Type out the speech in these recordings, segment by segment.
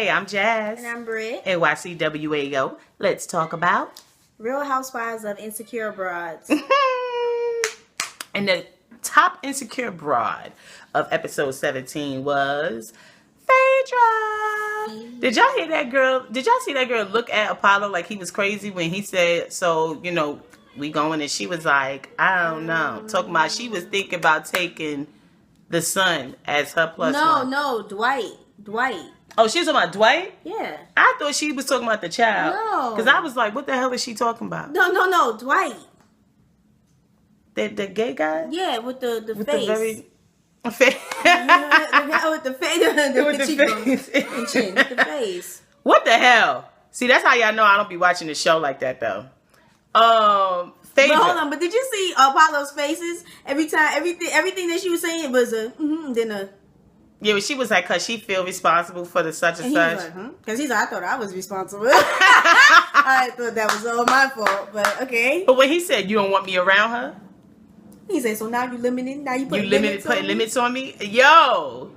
Hey, I'm Jazz. And I'm Britt. NYCWAO. Let's talk about Real Housewives of Insecure Broads. And the top insecure broad of episode 17 was Phaedra. Did y'all hear that girl? Did y'all see that girl look at Apollo like he was crazy when he said, so, you know, we going? And she was like, I don't know. Talking about she was thinking about taking the son as her plus one. No, Dwight. Oh, she was talking about Dwight? Yeah. I thought she was talking about the child. No. Because I was like, what the hell is she talking about? No, Dwight. The gay guy? Yeah, with the With face. the very... face. The guy with the face. With the cheekbones face. and chin. With the face. What the hell? See, that's how y'all know I don't be watching the show like that, though. Phaedra. But hold on, but did you see Apollo's faces? Every time, everything that she was saying was a then a... Yeah, but she was like, cause she feel responsible for the such and he such. was like, Because he's like, I thought I was responsible. I thought that was all my fault, but okay. But when he said, you don't want me around her? He said, so now you limited, now you put limits on me? Yo!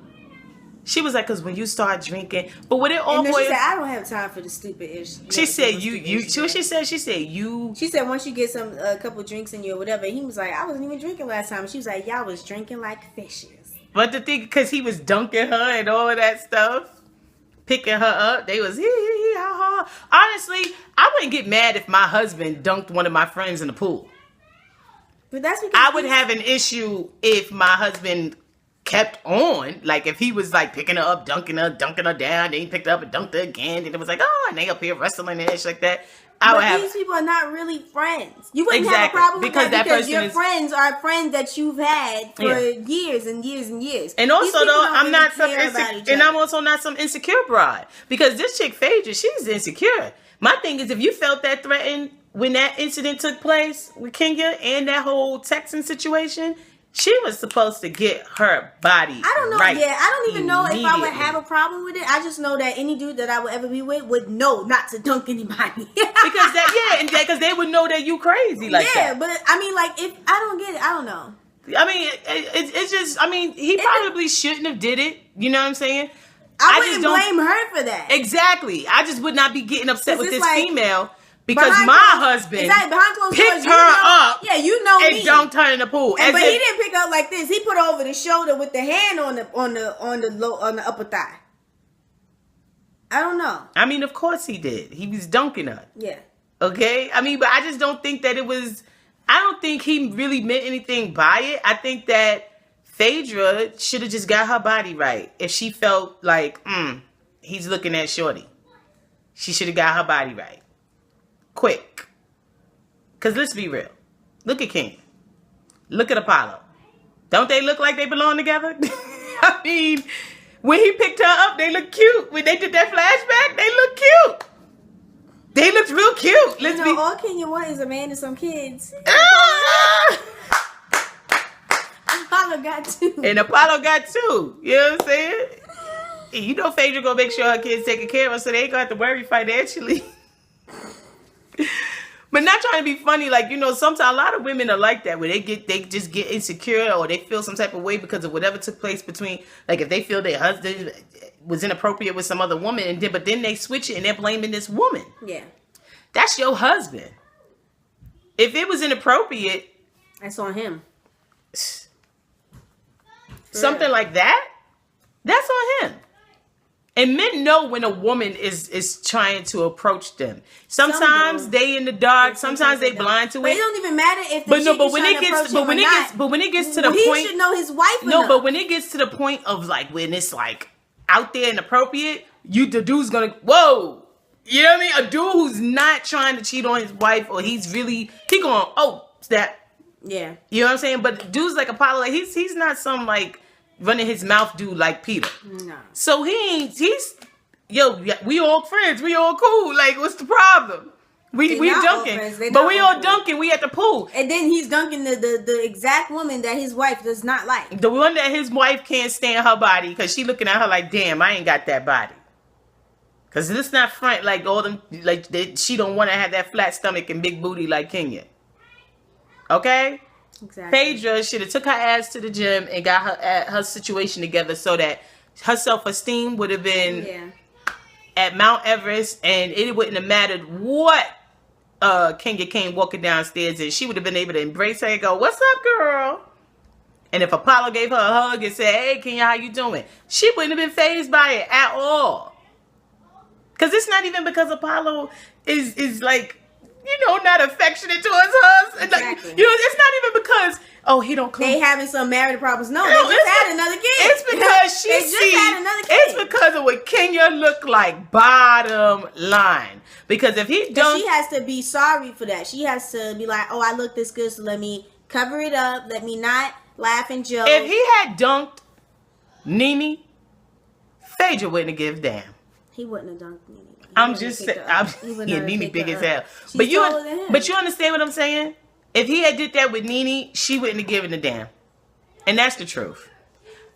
She was like, cause when you start drinking, but what it all and then boils... she said, I don't have time for the stupid ish. She said, She said, you... She said, once you get a couple drinks in you or whatever, he was like, I wasn't even drinking last time. She was like, y'all was drinking like fishes. But the thing, because he was dunking her and all of that stuff, picking her up, they was hee ha ha. Honestly, I wouldn't get mad if my husband dunked one of my friends in the pool. But that's because I would have an issue if my husband kept on, like if he was like picking her up, dunking her down, then he picked her up and dunked her again, and it was like, oh, and they up here wrestling and shit like that. These people are not really friends. You wouldn't have a problem with that because your friends are friends that you've had for years and years and years. And also, though, I'm also not some insecure bride, because this chick Phaedra, she's insecure. My thing is, if you felt that threatened when that incident took place with Kenya and that whole Texan situation, she was supposed to get her body I don't know. Right I don't even know if I would have a problem with it. I just know that any dude that I would ever be with would know not to dunk anybody. because they would know that you crazy like that. Yeah, but I mean, like, if I don't get it, I don't know. I mean, it's just, I mean, he probably shouldn't have did it. You know what I'm saying? I wouldn't blame her for that. Exactly. I just would not be getting upset with this female. Because husband picked her up, and dunked her in the pool. But he didn't pick her up like this. He put her over the shoulder with the hand on the upper thigh. I don't know. I mean, of course he did. He was dunking her. Yeah. Okay. I mean, but I just don't think that it was. I don't think he really meant anything by it. I think that Phaedra should have just got her body right. If she felt like, he's looking at Shorty, she should have got her body right. Quick. Because let's be real. Look at King. Look at Apollo. Don't they look like they belong together? I mean, when he picked her up, they look cute. When they did that flashback, they look cute. They looked real cute. All Kenya wants is a man and some kids. Apollo got two. And Apollo got two. You know what I'm saying? And you know Phaedra gonna make sure her kids taken care of, so they ain't gonna have to worry financially. But not trying to be funny, like, you know, sometimes a lot of women are like that, where they just get insecure, or they feel some type of way because of whatever took place between, like, if they feel their husband was inappropriate with some other woman, but then they switch it and they're blaming this woman. Yeah, that's your husband. If it was inappropriate, that's on him. Something like that, that's on him. And men know when a woman is trying to approach them. Sometimes they in the dark. Sometimes they blind to it. But it don't even matter if when it gets to the point, he should know his wife. But when it gets to the point of like when it's like out there inappropriate, the dude's gonna whoa. You know what I mean? A dude who's not trying to cheat on his wife, or he going, oh, that. Yeah. You know what I'm saying? But dudes like Apollo, like he's not some like running his mouth dude like Peter. No. So he's we all friends. We all cool. Like, what's the problem? We dunking. But we all dunking. We at the pool. And then he's dunking the exact woman that his wife does not like. The one that his wife can't stand her body because she looking at her like, damn, I ain't got that body. Because this not front like all them, like she don't want to have that flat stomach and big booty like Kenya. Okay? Exactly. Phaedra should have took her ass to the gym and got her situation together so that her self-esteem would have been at Mount Everest, and it wouldn't have mattered what Kenya came walking downstairs, and she would have been able to embrace her and go, "What's up, girl?" And if Apollo gave her a hug and said, "Hey, Kenya, how you doing?" she wouldn't have been fazed by it at all. Because it's not even because Apollo is like, not affectionate towards her. Exactly. Like, it's not even because, he don't come. They having some marital problems. No, they just had another kid. It's because she sees. Had another kid. It's because of what Kenya looked like. Bottom line. Because if he don't, she has to be sorry for that. She has to be like, I look this good, so let me cover it up. Let me not laugh and joke. If he had dunked Nene, Phaedra wouldn't have given a damn. He wouldn't have dunked Nene. I'm just saying. Nene big as hell. But you understand what I'm saying? If he had did that with Nene, she wouldn't have given a damn. And that's the truth.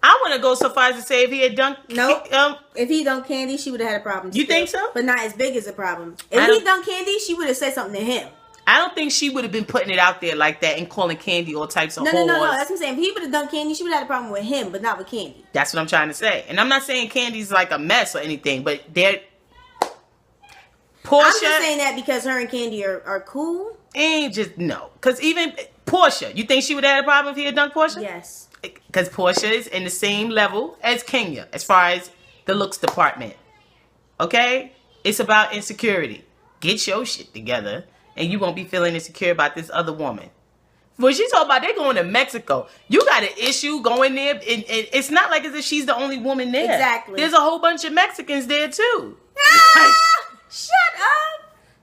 I want to go so far as to say if he had dunked... Nope. If he dunked Candy, she would have had a problem. You think so? But not as big as a problem. If he dunked Candy, she would have said something to him. I don't think she would have been putting it out there like that and calling Candy all types of whores. No. That's what I'm saying. If he would have done Candy, she would have had a problem with him, but not with Candy. That's what I'm trying to say. And I'm not saying Candy's like a mess or anything, but they're... Portia... I'm just saying that because her and Candy are cool. No. Because even Portia, you think she would have had a problem if he had dunked Portia? Yes. Because Portia is in the same level as Kenya as far as the looks department. Okay? It's about insecurity. Get your shit together and you won't be feeling insecure about this other woman. When she talking about they going to Mexico, you got an issue going there, and it's not like as if she's the only woman there. Exactly. There's a whole bunch of Mexicans there too. Shut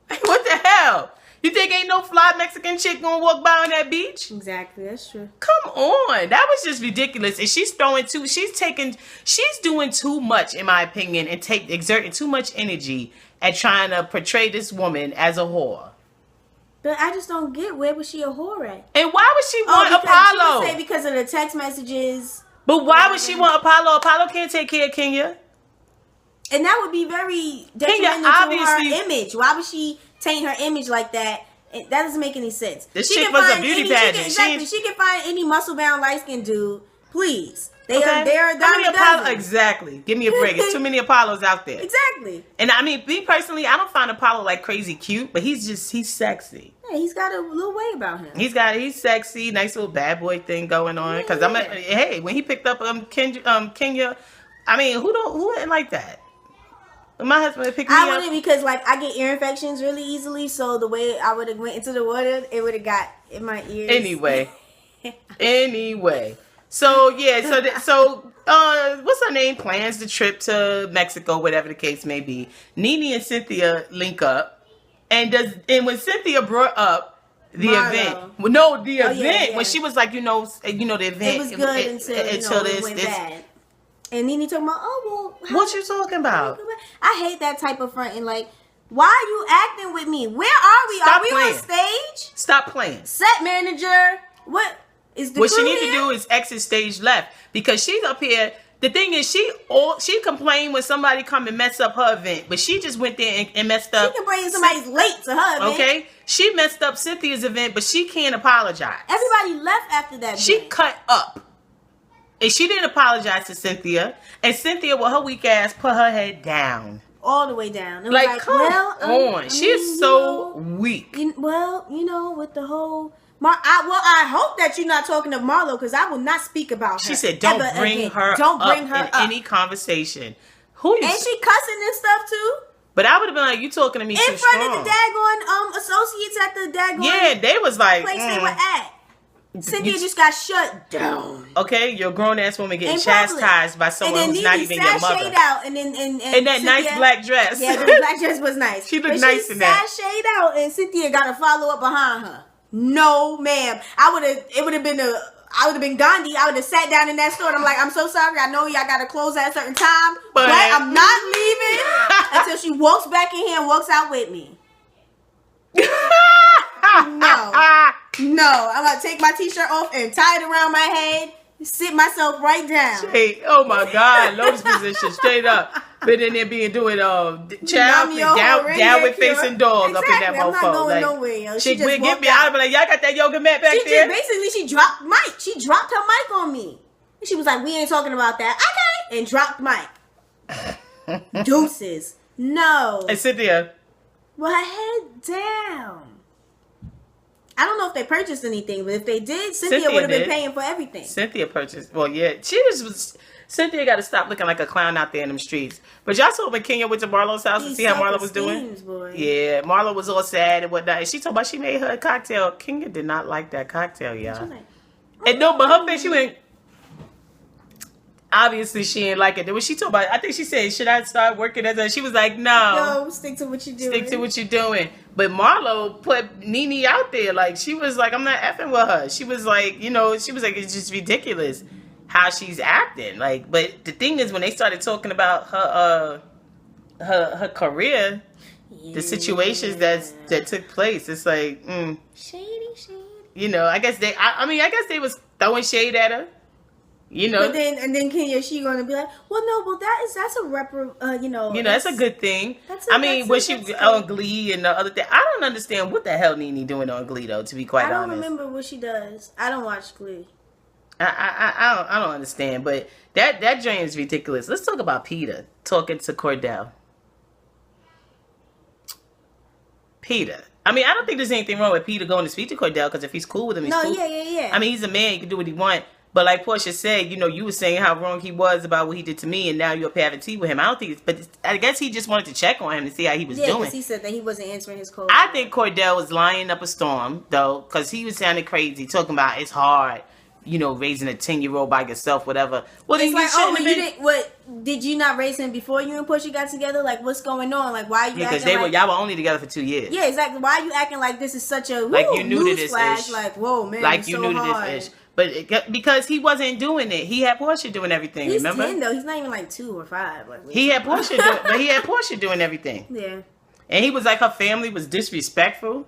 up! What the hell? You think ain't no fly Mexican chick gonna walk by on that beach? Exactly, that's true. Come on, that was just ridiculous. And she's doing too much, in my opinion, and exerting too much energy at trying to portray this woman as a whore. But I just don't get, where was she a whore at? And why would she want Apollo? She would say because of the text messages. But why would she want Apollo? Apollo can't take care of Kenya. And that would be very detrimental to her image. Why would she taint her image like that? That doesn't make any sense. This chick was a beauty pageant. She can find any muscle-bound, light-skinned dude. Please. They're a dime a dozen. Exactly. Give me a break. There's too many Apollos out there. Exactly. And I mean, me personally, I don't find Apollo like crazy cute, but he's sexy. Yeah, he's got a little way about him. He's sexy, nice little bad boy thing going on. Because hey, when he picked up Kenya, I memean, who wouldn't like that? My husband picked me up. I wouldn't, because I get ear infections really easily. So the way I would have went into the water, it would have got in my ears. Anyway. So yeah, so what's her name? Plans the trip to Mexico, whatever the case may be. Nene and Cynthia link up, and when Cynthia brought up the event, when she was like, the event, it was good until it went bad. And Nene talking about, what you talking about? I hate that type of fronting. Like, why are you acting with me? Where are we? Are we on stage? Stop playing. Set manager. What is the What she need to do is exit stage left, because she's up here. The thing is, she complained when somebody come and mess up her event, but she just went there and messed up. She complained somebody's late to her event. Okay, she messed up Cynthia's event, but she can't apologize. Everybody left after that. She cut up. And she didn't apologize to Cynthia. And Cynthia, with her weak ass, put her head down. All the way down. Like, come on. She is so weak. With the whole... I hope that you're not talking to Marlo, because I will not speak about her. She said, don't bring her up in any conversation. Who is... And she cussing and stuff, too. But I would have been like, you talking to me too strong. In front of the daggone associates at the daggone... Yeah, they was like... place they were at. Cynthia just got shut down. Okay, you're a grown ass woman getting chastised by someone who's not even your mother. Out and that Cynthia, nice black dress. Yeah, the black dress was nice. She looked nice in that. She sashayed out, and Cynthia got to follow up behind her. No, ma'am. I would have been Gandhi. I would have sat down in that store and I'm like, I'm so sorry. I know y'all got to close at a certain time, but I'm not leaving until she walks back in here and walks out with me. No, I'm going to take my t-shirt off and tie it around my head, sit myself right down. Oh my God, lotus position, straight up. Been in there doing downward facing dog up in that mofo. I'm not going nowhere, yo. She just get me out of it. Like, y'all got that yoga mat back there? She dropped mic. She dropped her mic on me. And she was like, we ain't talking about that. Okay. And dropped mic. Deuces. No. And Cynthia. Well, head down. I don't know if they purchased anything, but if they did, Cynthia would have been paying for everything. Cynthia purchased. Well, yeah. Cynthia got to stop looking like a clown out there in them streets. But y'all saw when Kenya went to Marlo's house to see how Marlo was doing? Boy. Yeah, Marlo was all sad and whatnot. And she told about she made her a cocktail. Kenya did not like that cocktail, y'all. Like, and no, but her face, she went... Obviously, she didn't like it. Then when she told about, I think she said, "Should I start working as a?" She was like, "No, stick to what you're doing. Stick to what you're doing." But Marlo put Nene out there, like she was like, "I'm not effing with her." She was like, she was like, "It's just ridiculous how she's acting." Like, but the thing is, when they started talking about her career, the situations that took place, it's like, shady. I guess they was throwing shade at her. But then Kenya, she gonna be like, that's a that's a good thing. When she on Glee and the other thing, I don't understand what the hell Nene doing on Glee though. To be quite honest, I don't remember what she does. I don't watch Glee. I don't understand, but that joint is ridiculous. Let's talk about Peter talking to Cordell. Peter. I don't think there's anything wrong with Peter going to speak to Cordell because if he's cool with him, he's cool. Yeah. He's a man. He can do what he wants. But like Portia said, you were saying how wrong he was about what he did to me, and now you're up having tea with him. I don't think but I guess he just wanted to check on him to see how he was doing. Yeah, because he said that he wasn't answering his calls. I think Cordell was lying up a storm, though, because he was sounding crazy, talking about it's hard, raising a 10-year-old by yourself, whatever. Well, then did you not raise him before you and Portia got together? Like, what's going on? Like, why are you acting because y'all were only together for 2 years. Yeah, exactly. Why are you acting like this is such a you knew to this ish? Like, whoa, man, like it's you so knew hard. to this ish. But because he wasn't doing it, he had Portia doing everything. He's remember? 10 though. He's not even like 2 or 5. Like he had Portia doing everything. Yeah. And he was like her family was disrespectful.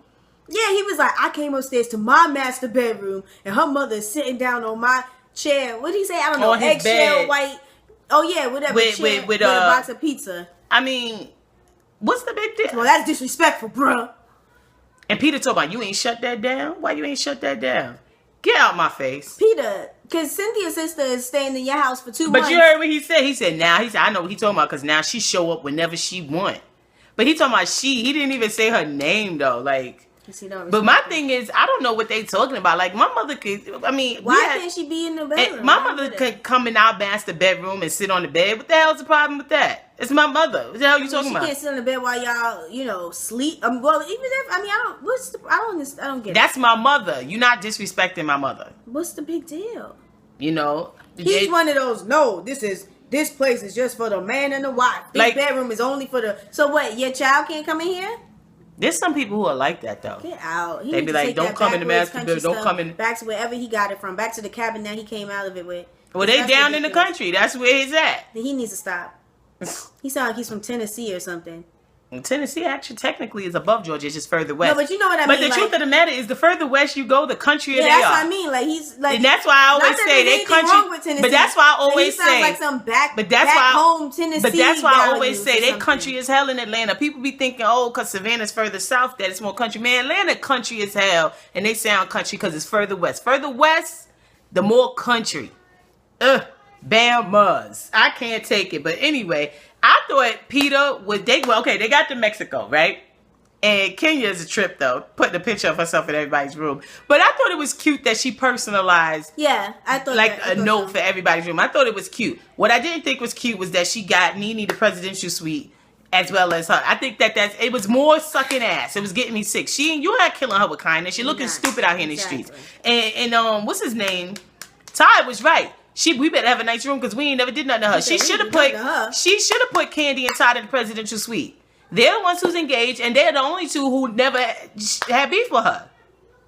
Yeah, he was like, I came upstairs to my master bedroom and her mother is sitting down on my chair. What did he say? I don't know. Eggshell white. Oh yeah, whatever. With a box of pizza. What's the big deal? Well, that's disrespectful, bruh. And Peter told about you ain't shut that down. Why you ain't shut that down? Get out my face. Peter, because Cynthia's sister is staying in your house for 2 months. But you heard what he said. He said, I know what he talking about because now she show up whenever she want. But he talking about he didn't even say her name though. Like, but my thing is, I don't know what they talking about. Like, my mother could, why can't she be in the bedroom? My mother could come in our master bedroom and sit on the bed. What the hell's the problem with that? It's my mother. What the hell are you talking about? She can't sit on the bed while y'all, sleep. Well, even if, I don't get it. That's my mother. You're not disrespecting my mother. What's the big deal? He's one of those, this place is just for the man and the wife. This bedroom is only for the, so what, your child can't come in here? There's some people who are like that though. Get out. They be like, don't come in the master bedroom. Don't come in. Back to wherever he got it from. Back to the cabin that he came out of it with. Well, they down in the country. That's where he's at. He needs to stop. He sounds like he's from Tennessee or something. Tennessee actually technically is above Georgia. It's just further west. No, but you know what I mean. But the truth of the matter is, the further west you go, the countrier they are. That's what I mean. Like he's like, and that's why I always say they country. But that's why I always say, like some back home Tennessee. But that's why I always say they country as hell in Atlanta. People be thinking, because Savannah's further south, that it's more country. Man, Atlanta country as hell, and they sound country because it's further west. Further west, the more country. Bama's. I can't take it. But anyway, I thought Peter would. They got to Mexico, right? And Kenya is a trip though, putting a picture of herself in everybody's room. But I thought it was cute that she personalized. Yeah, I thought a note for everybody's room. I thought it was cute. What I didn't think was cute was that she got Nene the presidential suite as well as her. I think it was more sucking ass. It was getting me sick. You're not killing her with kindness. She's looking stupid out here in the streets. And what's his name? Ty was right. We better have a nice room because we ain't never did nothing to her. She should have put Candy inside of the presidential suite. They're the ones who's engaged, and they're the only two who never had beef with her.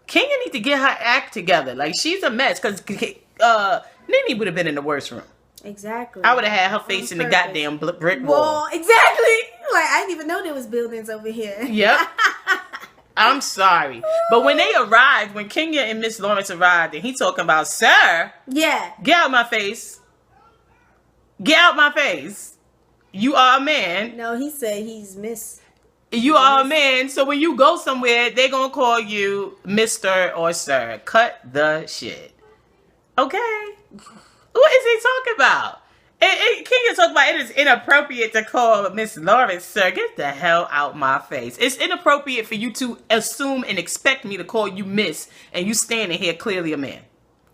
Kenya need to get her act together. Like, she's a mess because Nene would have been in the worst room. Exactly. I would have had her face in the goddamn brick wall. Well, exactly. Like, I didn't even know there was buildings over here. Yep. I'm sorry. But when they arrived, when Kenya and Miss Lawrence arrived, and he talking about, sir. Yeah. Get out my face. Get out my face. You are a man. No, he said he's Miss. You are a man, so when you go somewhere, they're going to call you Mr. or Sir. Cut the shit. Okay? What is he talking about? Kenya talk about it is inappropriate to call Miss Lawrence sir. Get the hell out my face. It's inappropriate for you to assume and expect me to call you Miss, and you standing here clearly a man.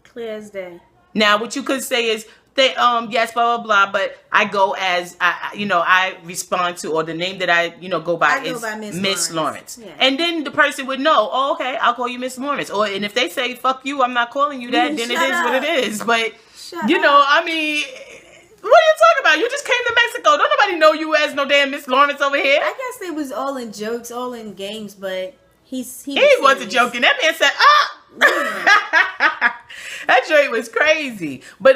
Clear as day. Now, what you could say is they yes, blah blah blah, but I go as I respond to, or the name that I go by is Miss Lawrence. Yeah. And then the person would know, oh, okay, I'll call you Miss Lawrence. And if they say fuck you, I'm not calling you that, then it is what it is. But I mean, what are you talking about? You just came to Mexico. Don't nobody know you as no damn Miss Lawrence over here. I guess it was all in jokes, all in games, but he wasn't joking. That man said, that joint was crazy. But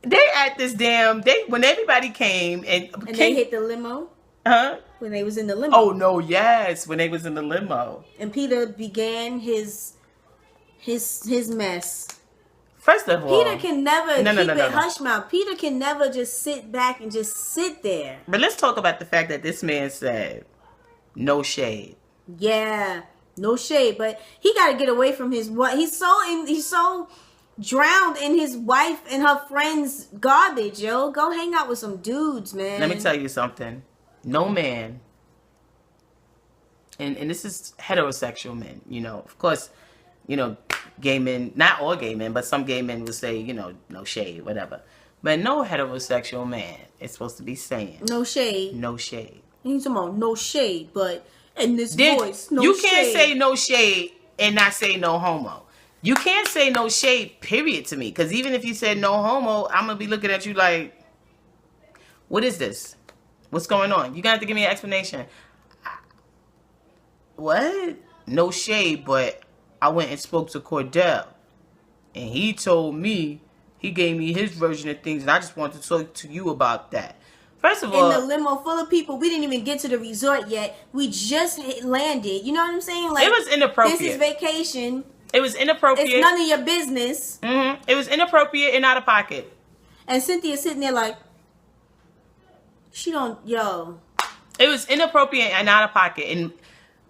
they at this damn when everybody came and they hit the limo. Huh? When they was in the limo. Oh no, yes, when they was in the limo. And Peter began his mess. First of all, Peter can never keep it hush mouth. Peter can never just sit back and just sit there. But let's talk about the fact that this man said, no shade. Yeah, no shade. But he got to get away from his what? He's so drowned in his wife and her friends' garbage, yo. Go hang out with some dudes, man. Let me tell you something. No man, and this is heterosexual men, of course, gay men, not all gay men, but some gay men will say, no shade, whatever. But no heterosexual man is supposed to be saying no shade. No shade. He's talking about no shade, but in this voice, no shade. You can't say no shade and not say no homo. You can't say no shade, period, to me. Because even if you said no homo, I'm going to be looking at you like, what is this? What's going on? You're going to have to give me an explanation. What? No shade, but I went and spoke to Cordell. And he told me, he gave me his version of things. And I just wanted to talk to you about that. First of all, in the limo full of people, we didn't even get to the resort yet. We just landed. You know what I'm saying? Like, it was inappropriate. This is vacation. It was inappropriate. It's none of your business. Mm-hmm. It was inappropriate and out of pocket. And Cynthia's sitting there like, it was inappropriate and out of pocket. And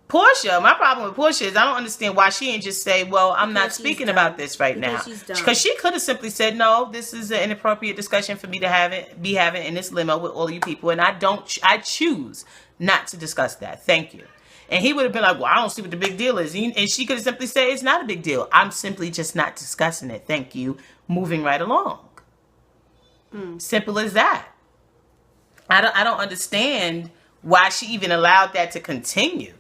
Portia, my problem with Portia is I don't understand why she didn't just say, well, I'm not speaking about this right now. Because she could have simply said, no, this is an inappropriate discussion for me to be having in this limo with all you people. And I choose not to discuss that. Thank you. And he would have been like, well, I don't see what the big deal is. And she could have simply said, it's not a big deal. I'm simply just not discussing it. Thank you. Moving right along. Simple as that. I don't understand why she even allowed that to continue.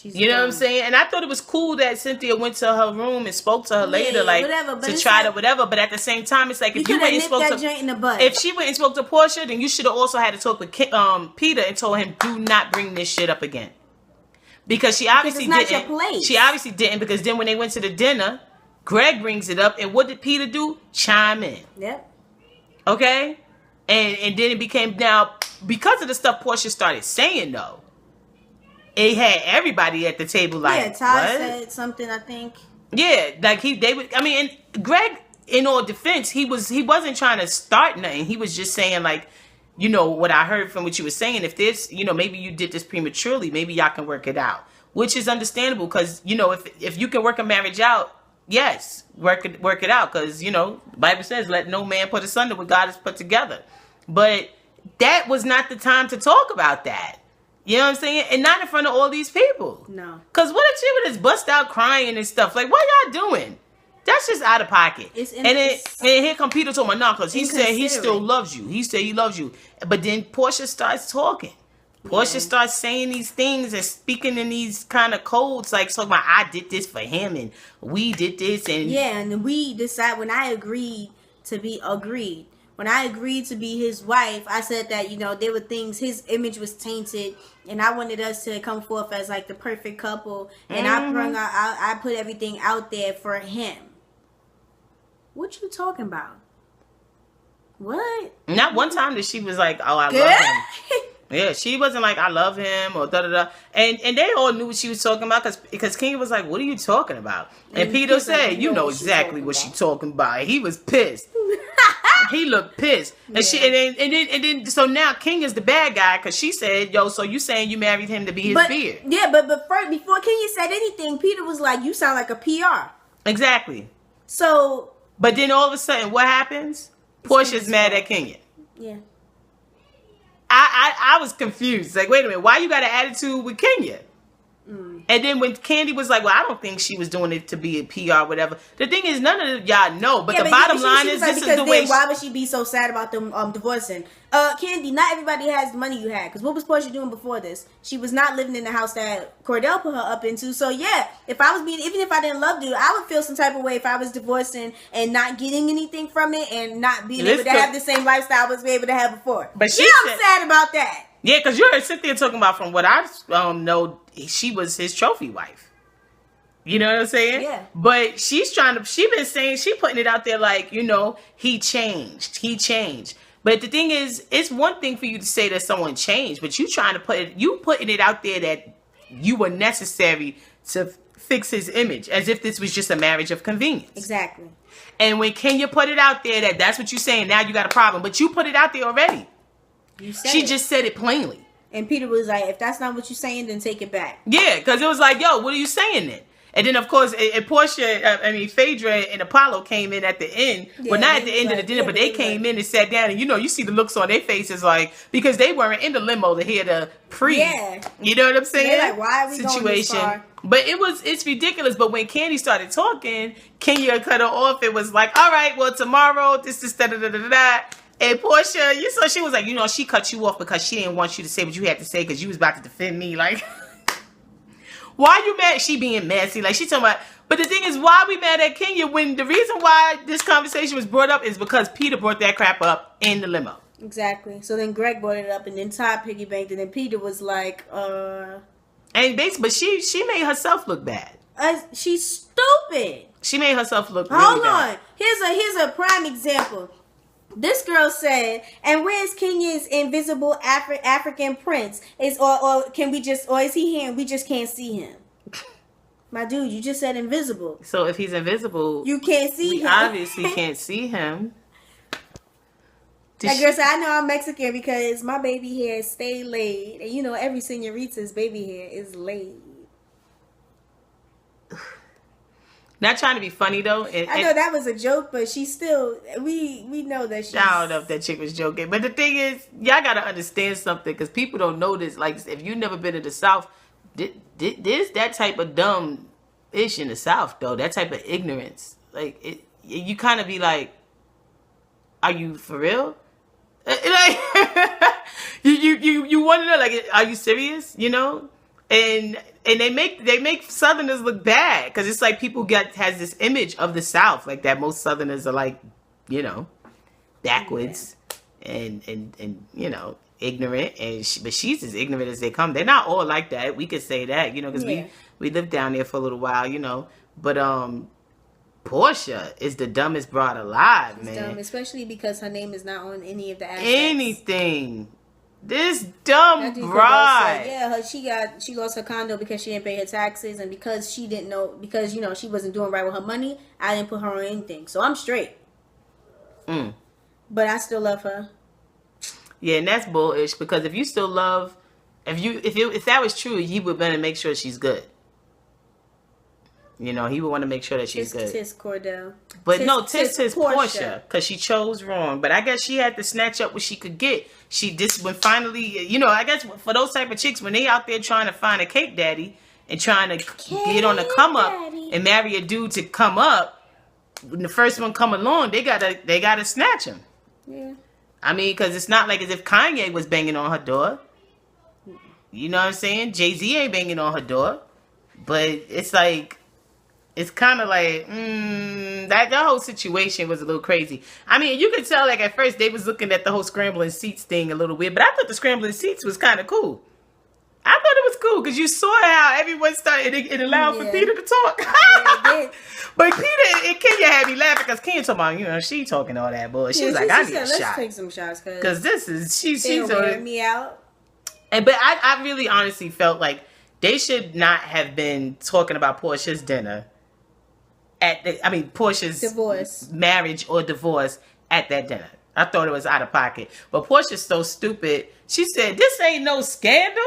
You know what I'm saying? And I thought it was cool that Cynthia went to her room and spoke to her later, to try to whatever. But at the same time, it's like if you went and spoke to, if she went and spoke to Portia, then you should have also had to talk with Peter and told him, do not bring this shit up again. Because she obviously didn't. Your place. She obviously didn't, because then when they went to the dinner, Greg brings it up, and what did Peter do? Chime in. Yep. Okay? And then it became, now, because of the stuff Portia started saying, though, it had everybody at the table like, yeah, Ty said something, I think. Yeah, like and Greg, in all defense, he wasn't trying to start nothing. He was just saying, like, what I heard from what you were saying, if this, maybe you did this prematurely, maybe y'all can work it out. Which is understandable, because, if you can work a marriage out, yes, work it out. Because, the Bible says, let no man put asunder what God has put together. But that was not the time to talk about that. You know what I'm saying? And not in front of all these people. No. Because what if she would just bust out crying and stuff? Like, what y'all doing? That's just out of pocket. And here come Peter to my knuckles. He said he still loves you. He said he loves you. But then Portia starts talking. Portia starts saying these things and speaking in these kind of codes. Like, so I did this for him and we did this. And yeah, and we decide when I agreed to be agreed. When I agreed to be his wife, I said that, there were things, his image was tainted, and I wanted us to come forth as, like, the perfect couple, and I put everything out there for him. What you talking about? What? Not one time that she was like, oh, I love him. Yeah, she wasn't like, I love him, or da-da-da. And they all knew what she was talking about, because King was like, what are you talking about? And Peter said, you know exactly what she's talking about. He was pissed. He looked pissed. And then so now King is the bad guy, because she said, yo, so you saying you married him to be his beard. Yeah, but first, before King said anything, Peter was like, you sound like a PR. Exactly. So. But then all of a sudden, what happens? Portia's mad at Kenya. Yeah. I was confused. Like, wait a minute, why you got an attitude with Kenya? And then when Candy was like, well, I don't think she was doing it to be a PR, whatever. The thing is, none of y'all know. But the bottom line is, this is the way. Why would she be so sad about them divorcing? Candy, not everybody has the money you had. Because what was Portia doing before this? She was not living in the house that Cordell put her up into. So yeah, if I was being, even if I didn't love dude, I would feel some type of way if I was divorcing and not getting anything from it and not being able to have the same lifestyle I was able to have before. But I'm sad about that. Yeah, because you heard Cynthia talking about, from what I know, she was his trophy wife. You know what I'm saying? Yeah. But she been saying, she putting it out there like, you know, he changed. But the thing is, it's one thing for you to say that someone changed, but you putting it out there that you were necessary to fix his image, as if this was just a marriage of convenience. Exactly. And when Kenya put it out there that's what you're saying, now you got a problem. But you put it out there already. She just said it plainly. And Peter was like, if that's not what you're saying, then take it back. Yeah, because it was like, yo, what are you saying then? And then, of course, Phaedra and Apollo came in at the end. Yeah, well, not at the end of the dinner, but they came in and sat down. And, you see the looks on their faces, like, because they weren't in the limo to hear the you know what I'm saying? They're like, why are we going this far? But it's ridiculous. But when Candy started talking, Kenya cut her off. It was like, all right, well, tomorrow, this is da-da-da-da-da. And Portia, so she was like, she cut you off because she didn't want you to say what you had to say because you was about to defend me. Like, why you mad? She being messy. Like, she talking about, but the thing is, why we mad at Kenya when the reason why this conversation was brought up is because Peter brought that crap up in the limo. Exactly. So then Greg brought it up and then Todd piggybanked and then Peter was like, And basically, but she made herself look bad. She's stupid. She made herself look really bad. Hold on. Here's a prime example. This girl said, and where's Kenya's invisible African prince? Or is he here and we just can't see him? My dude, you just said invisible. So if he's invisible, you can't see him. We obviously can't see him. That girl said, I know I'm Mexican because my baby hair stay laid. And every senorita's baby hair is laid. Not trying to be funny though. I know that was a joke, but she's still. We know that she's. I don't know if that chick was joking, but the thing is, y'all gotta understand something because people don't know this. Like, if you never been to the South, there's that type of dumb ish in the South though. That type of ignorance, like you kind of be like, "Are you for real?" Like, you want to know, like, are you serious? And they make Southerners look bad because it's like people has this image of the South, like that most Southerners are like, backwards and ignorant, but she's as ignorant as they come. They're not all like that. We could say that, because we lived down there for a little while, but Portia is the dumbest broad alive, man. Dumb, especially because her name is not on any of the assets. Anything. This dumb bride. She lost her condo because she didn't pay her taxes, and because she didn't know, because she wasn't doing right with her money. I didn't put her on anything, so I'm straight. But I still love her. Yeah, and that's bullish because if you still love, if that was true, he would better make sure she's good. He would want to make sure that she's good. Tis Cordell. But tis Portia because she chose wrong. But I guess she had to snatch up what she could get. When finally, I guess for those type of chicks, when they out there trying to find a cake daddy and trying to get on the come up and marry a dude to come up, when the first one come along, they gotta snatch him. Yeah. I mean, because it's not like as if Kanye was banging on her door. You know what I'm saying? Jay-Z ain't banging on her door. But it's like, it's kind of like, that whole situation was a little crazy. I mean, you could tell, like, at first they was looking at the whole scrambling seats thing a little weird, but I thought the scrambling seats was kind of cool. I thought it was cool because you saw how everyone started, it allowed for Peter to talk. But Peter and Kenya had me laughing because Kenya talking about, she talking all that bullshit. She was like, I need a shot. Let's take some shots because this is, she's wearing me out. But I really honestly felt like they should not have been talking about Portia's dinner. Portia's divorce, marriage or divorce at that dinner. I thought it was out of pocket. But Portia's so stupid. She said, this ain't no scandal.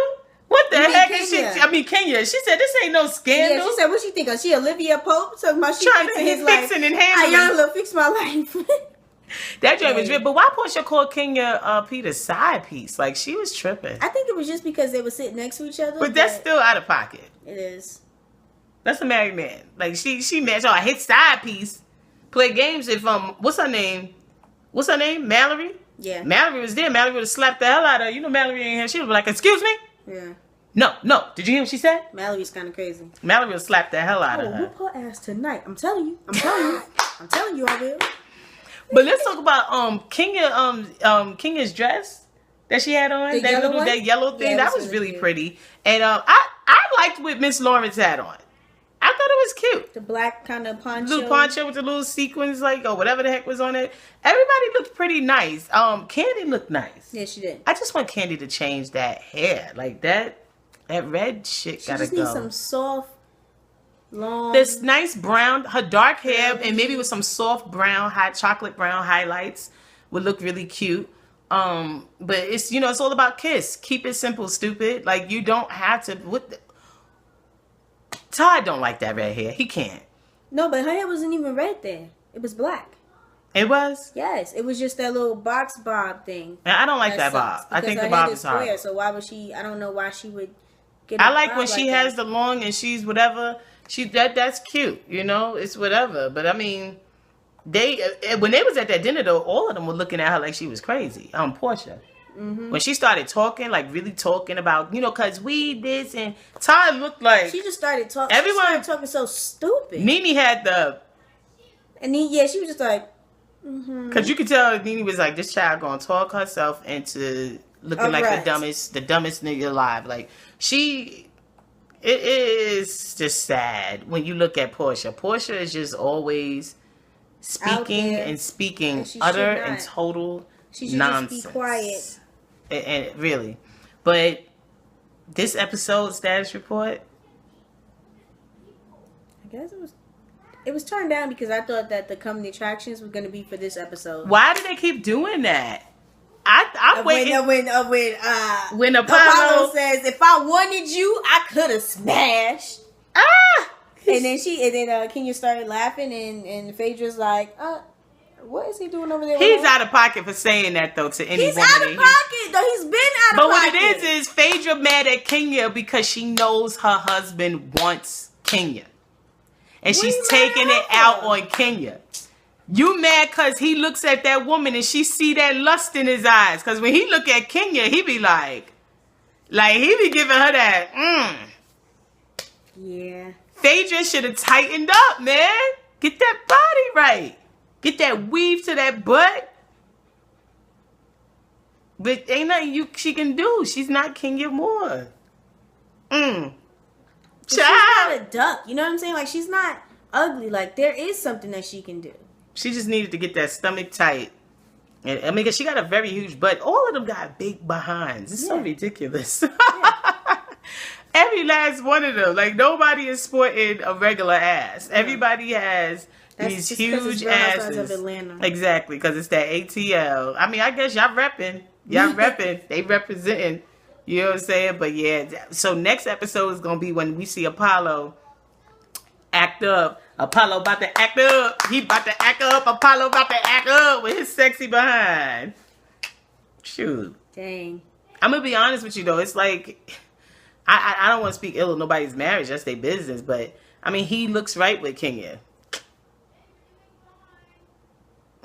What the heck is she? Kenya. She said, this ain't no scandal. Yeah, she said, what she think? Is she Olivia Pope? Talking about she trying to fix and handle. Ayala, fix my life. That joint was ripped. But why Portia called Kenya Peter's side piece? Like, she was tripping. I think it was just because they were sitting next to each other. But that's still out of pocket. It is. That's a married man. Like, she matched our hit side piece. Play games if, what's her name? Mallory? Yeah. Mallory was there. Mallory would have slapped the hell out of her. You know Mallory ain't here. She would be like, excuse me? Yeah. No. Did you hear what she said? Mallory's kind of crazy. Mallory will slap the hell out of her. Whoop her ass tonight. I'm telling you, I will. But let's talk about Kenya's dress that she had on. That yellow thing. Yeah, that was really pretty. And I liked what Miss Lawrence had on. I thought it was cute. The black kind of poncho. Little poncho with the little sequins, like, or whatever the heck was on it. Everybody looked pretty nice. Candy looked nice. Yeah, she did. I just want Candy to change that hair. Like, that red shit gotta go. She just needs some soft, long... This nice brown, her dark hair, and maybe with some soft brown, chocolate brown highlights would look really cute. But it's, it's all about Kiss. Keep it simple, stupid. Like, you don't have to... Todd don't like that red hair. He can't. No, but her hair wasn't even red there. It was black. It was? Yes. It was just that little box bob thing. And I don't like that bob. I think the bob is hard. So why would she... I don't know why she would get I like when she has the long and she's whatever. That's cute. It's whatever. But I mean, when they was at that dinner though, all of them were looking at her like she was crazy. Portia. Mm-hmm. When she started talking, like really talking about, cause we this and Todd looked like she just started talking. Everyone started talking so stupid. Nene had and then she was just like, cause you could tell Nene was like, this child gonna talk herself into looking like the dumbest nigga alive. Like it is just sad when you look at Portia. Portia is just always speaking and speaking utter and total nonsense. Just be quiet. And really, but this episode status report, I guess it was turned down because I thought that the coming attractions were going to be for this episode. Why do they keep doing that? I'm waiting. When Apollo says, "If I wanted you, I could have smashed." And then Kenya started laughing, and Phaedra's like, what is he doing over there? He's out of pocket for saying that, though, to any woman. He's out of pocket, though. He's been out of pocket. But what it is Phaedra mad at Kenya because she knows her husband wants Kenya. And she's taking it out on Kenya. You mad because he looks at that woman and she see that lust in his eyes. Because when he look at Kenya, he be like he be giving her that, Yeah. Phaedra should have tightened up, man. Get that body right. Get that weave to that butt. But ain't nothing she can do. She's not Kenya Moore. She's not a duck. You know what I'm saying? Like, she's not ugly. Like, there is something that she can do. She just needed to get that stomach tight. And I mean, because she got a very huge butt. All of them got big behinds. It's so ridiculous. Yeah. Every last one of them. Like, nobody is sporting a regular ass. Everybody has... These huge asses. Of Atlanta. Exactly, because it's that ATL. I mean, I guess y'all repping. They representing. You know what I'm saying? But yeah, so next episode is going to be when we see Apollo act up. Apollo about to act up. He about to act up. Apollo about to act up with his sexy behind. Shoot. Dang. I'm going to be honest with you, though. It's like, I don't want to speak ill of nobody's marriage. That's their business. But, I mean, he looks right with Kenya.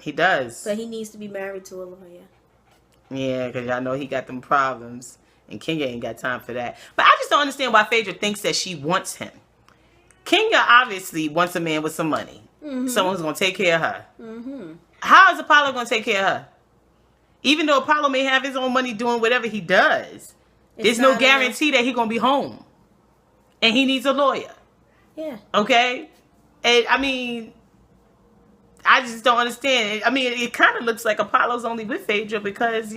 He does. But he needs to be married to a lawyer. Yeah, because y'all know he got them problems. And Kenya ain't got time for that. But I just don't understand why Phaedra thinks that she wants him. Kenya obviously wants a man with some money. Mm-hmm. Someone's going to take care of her. Mm-hmm. How is Apollo going to take care of her? Even though Apollo may have his own money doing whatever he does, there's no guarantee that he's going to be home. And he needs a lawyer. Yeah. Okay? And, I mean... I just don't understand. I mean, it kind of looks like Apollo's only with Phaedra because,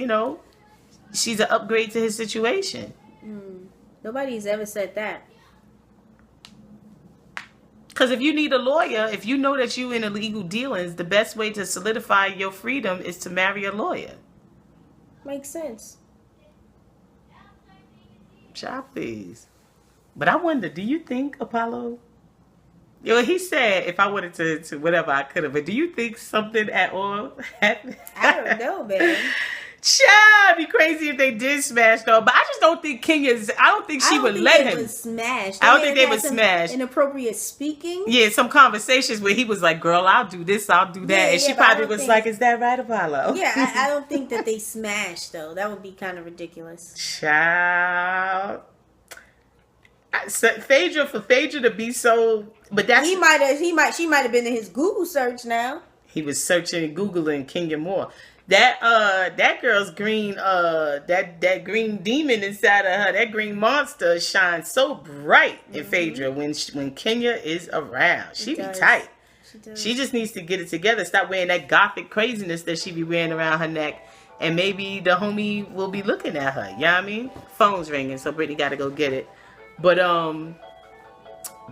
she's an upgrade to his situation. Nobody's ever said that. Because if you need a lawyer, if you know that you in illegal dealings, the best way to solidify your freedom is to marry a lawyer. Makes sense. Child, please. But I wonder, do you think Apollo Yo, he said if I wanted to whatever I could have. But do you think something at all happened? I don't know, man. Child, it'd be crazy if they did smash though. But I just don't think I don't think she would let him. Smash. I don't think they would smash. Inappropriate speaking. Yeah, some conversations where he was like, "Girl, I'll do this, I'll do that," and she probably was like, "Is that right, Apollo?" Yeah, I don't think that they smashed though. That would be kind of ridiculous. Child. Phaedra to be so, but that's she might have been in his Google search now. He was searching and Googling Kenya Moore. That girl's green that green demon inside of her, that green monster shines so bright in Phaedra when Kenya is around. She be tight. She just needs to get it together. Stop wearing that gothic craziness that she be wearing around her neck. And maybe the homie will be looking at her. You know what I mean? Phone's ringing, so Brittany got to go get it. But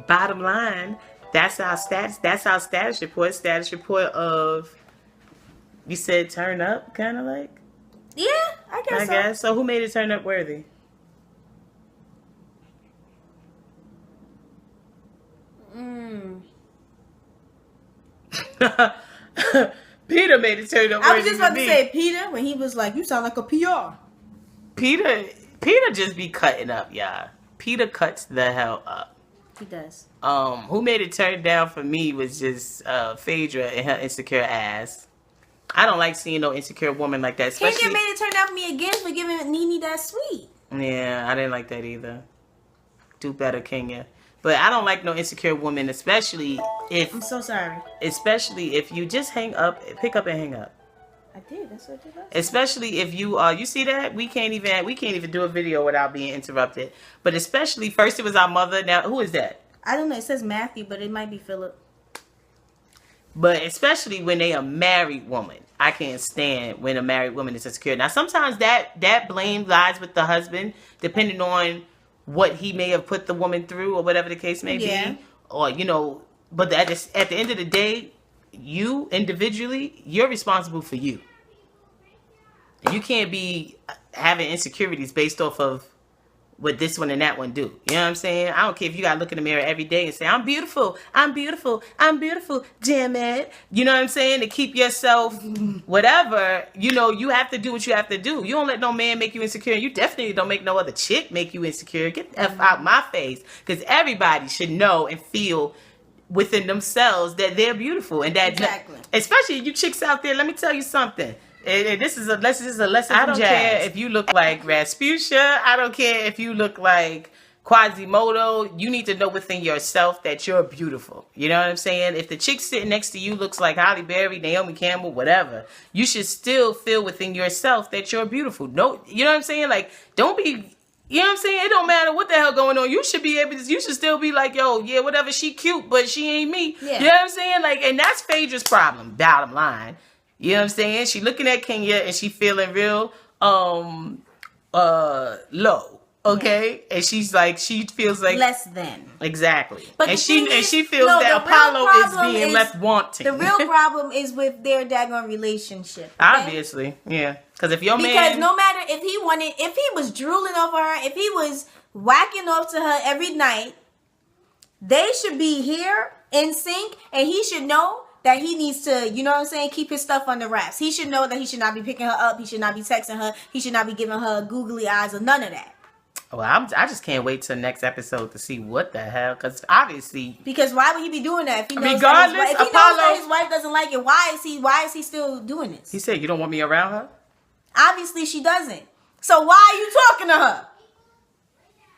bottom line, that's our status. That's our status report. Status report of, you said turn up, kind of like. Yeah, I guess. So who made it turn up worthy? Peter made it turn up worthy. I was just about to say Peter when he was like, "You sound like a PR." Peter just be cutting up, y'all. Peter cuts the hell up. He does. Who made it turn down for me was just Phaedra and her insecure ass. I don't like seeing no insecure woman like that. Kenya made it turn down for me again for giving Nene that sweet. Yeah, I didn't like that either. Do better, Kenya. But I don't like no insecure woman, especially if... I'm so sorry. Especially if you just hang up, pick up and hang up. I did. That's what I did. Especially if you you see that we can't even do a video without being interrupted. But especially first it was our mother. Now who is that? I don't know. It says Matthew, but it might be Philip. But especially when they a married woman, I can't stand when a married woman is insecure. Now sometimes that blame lies with the husband, depending on what he may have put the woman through or whatever the case may be, or But at the end of the day, you individually, you're responsible for you. You can't be having insecurities based off of what this one and that one do. You know what I'm saying? I don't care if you gotta look in the mirror every day and say, I'm beautiful, damn it. You know what I'm saying? To keep yourself whatever, you have to do what you have to do. You don't let no man make you insecure. You definitely don't make no other chick make you insecure. Get the F out my face. Because everybody should know and feel within themselves that they're beautiful. And that especially you chicks out there, let me tell you something. And this is a lesson. I don't care if you look like Rasputia. I don't care if you look like Quasimodo. You need to know within yourself that you're beautiful. You know what I'm saying? If the chick sitting next to you looks like Halle Berry, Naomi Campbell, whatever, you should still feel within yourself that you're beautiful. No, you know what I'm saying? Like, don't be... You know what I'm saying? It don't matter what the hell going on. You should still be like, yo, yeah, whatever, she cute, but she ain't me. Yeah. You know what I'm saying? Like, and that's Phaedra's problem, bottom line. You know what I'm saying? She looking at Kenya and she feeling real low. Okay? Yeah. And she's like, she feels like less than. Exactly. But and she feels that Apollo is being left wanting. The real problem is with their daggone relationship. Okay? Obviously. Yeah. Because no matter if he was drooling over her, if he was whacking off to her every night, they should be here in sync, and he should know that he needs to, you know what I'm saying, keep his stuff under wraps. He should know that he should not be picking her up. He should not be texting her. He should not be giving her googly eyes or none of that. Well, I just can't wait till next episode to see what the hell, because obviously... Because why would he be doing that if he knows that his wife doesn't like it? Why is he still doing this? He said, you don't want me around her? Obviously she doesn't. So why are you talking to her?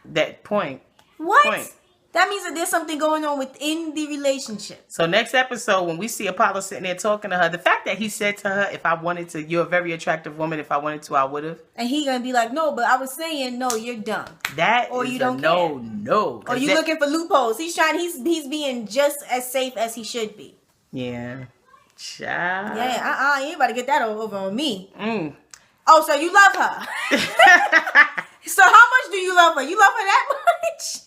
That point. What? Point. That means that there's something going on within the relationship. So next episode, when we see Apollo sitting there talking to her, the fact that he said to her, if I wanted to, you're a very attractive woman. If I wanted to, I would have. And he going to be like, no, but I was saying, no, you're dumb. That or is you don't no. Or you looking for loopholes. He's being just as safe as he should be. Yeah. Child. Yeah, you ain't about to get that over on me. Oh, so you love her. So how much do you love her? You love her that much?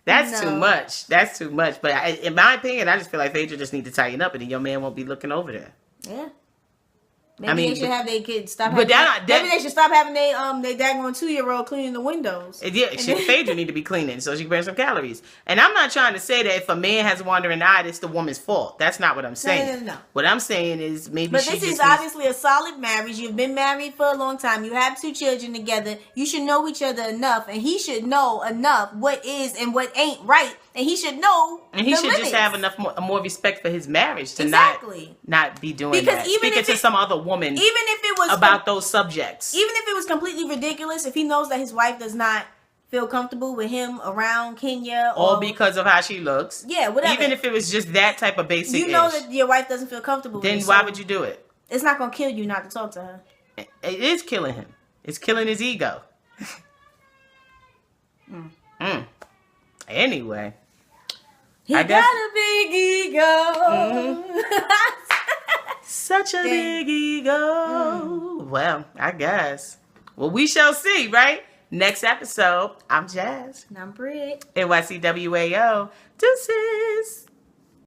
That's too much. That's too much. But in my opinion, I just feel like Phaedra just need to tighten up, and then your man won't be looking over there. Yeah. Maybe they should have their kids stop. Maybe they should stop having their daggone 2-year-old cleaning the windows. Yeah, Phaedra need to be cleaning so she can burn some calories. And I'm not trying to say that if a man has a wandering eye, it's the woman's fault. That's not what I'm saying. No. What I'm saying is maybe. But this is obviously a solid marriage. You've been married for a long time. You have 2 children together. You should know each other enough, and he should know enough what is and what ain't right. And he should know. And he should limits. Just have enough more respect for his marriage to not be doing because that. Even Speaking to some other woman, even if it was about those subjects, even if it was completely ridiculous, if he knows that his wife does not feel comfortable with him around Kenya, or because of how she looks, whatever. Even if it was just that type of basic, you know that your wife doesn't feel comfortable. Then with why would you do it? It's not gonna kill you not to talk to her. It is killing him. It's killing his ego. Anyway. He got a big ego. Such a big ego. Well, I guess. Well, we shall see, right? Next episode, I'm Jazz. And I'm Britt. NYCWAO. Deuces.